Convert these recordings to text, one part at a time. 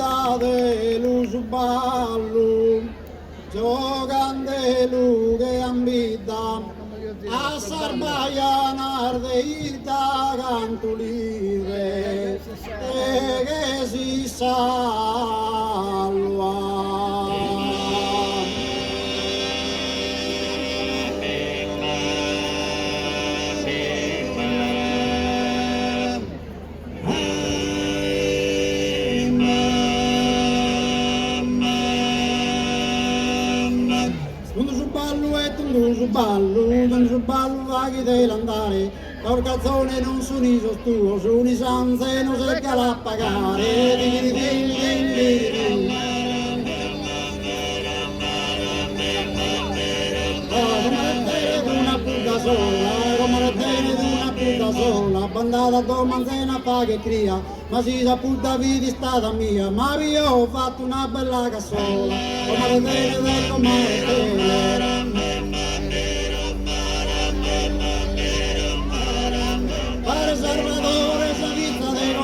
ambita de luz ballo, giocande lu che ambita, a Sarbaianar de ita cantulire, e che si salva. Non su ballo vaghi dell'andare, l'orcazzone non su niso tuo, su ni sanze non si cala a pagare. Come le tene di una puta sola, bandata a domanzena fa che cria, ma si sa puta vita stata mia, ma io ho fatto una bella cassola, come le tene del comare.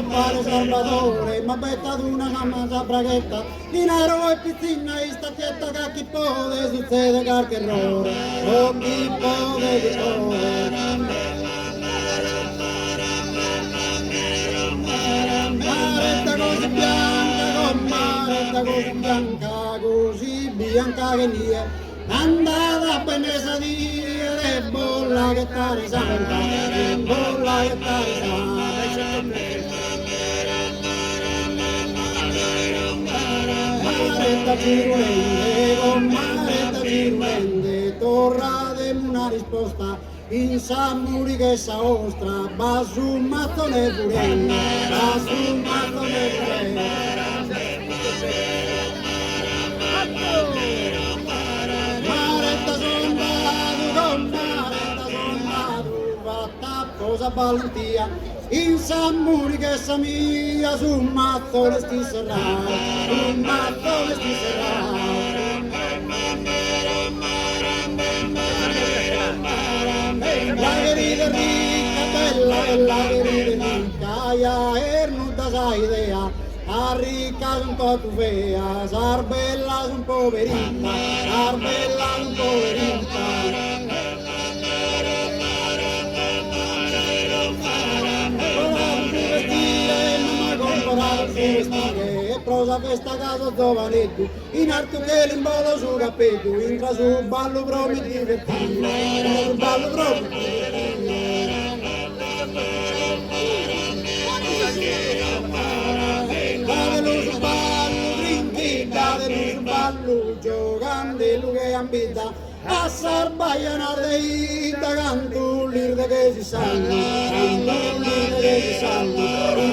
Pare Salvatore, ma betta ad una camminata braghetta, di nero e pizzina e stacchietta che chi può succede qualche errore, o chi può che Maretta così bianca, così bianca che nie, andata a penesa di bolla che tare santa, bolla che tare santa. Maretta cirulente, torra de una risposta, in Samuri che sa ostra, va su un mattone purella, va su un mattone purella. Maretta sondato, fatta cosa valentia, in Samuri che sa mia, su un mattone sti serrà, un mattone sti serrà. La querida ricca, bella e la querida ricca, ya ernuta sa idea, a ricca un po' tu fea, sarbella un poverita, sarbella un poverita. E prosa questa casa giovanetto, in alto che l'imbolo su capello, entra su ballo proprio divertito, su ballo proprio divertito. Datelo su ballo, drinchi, datelo su ballo, giocande lu che ambita, a Sarbaianar de ita, cantullir de che si sanno, cantullir de che si sanno.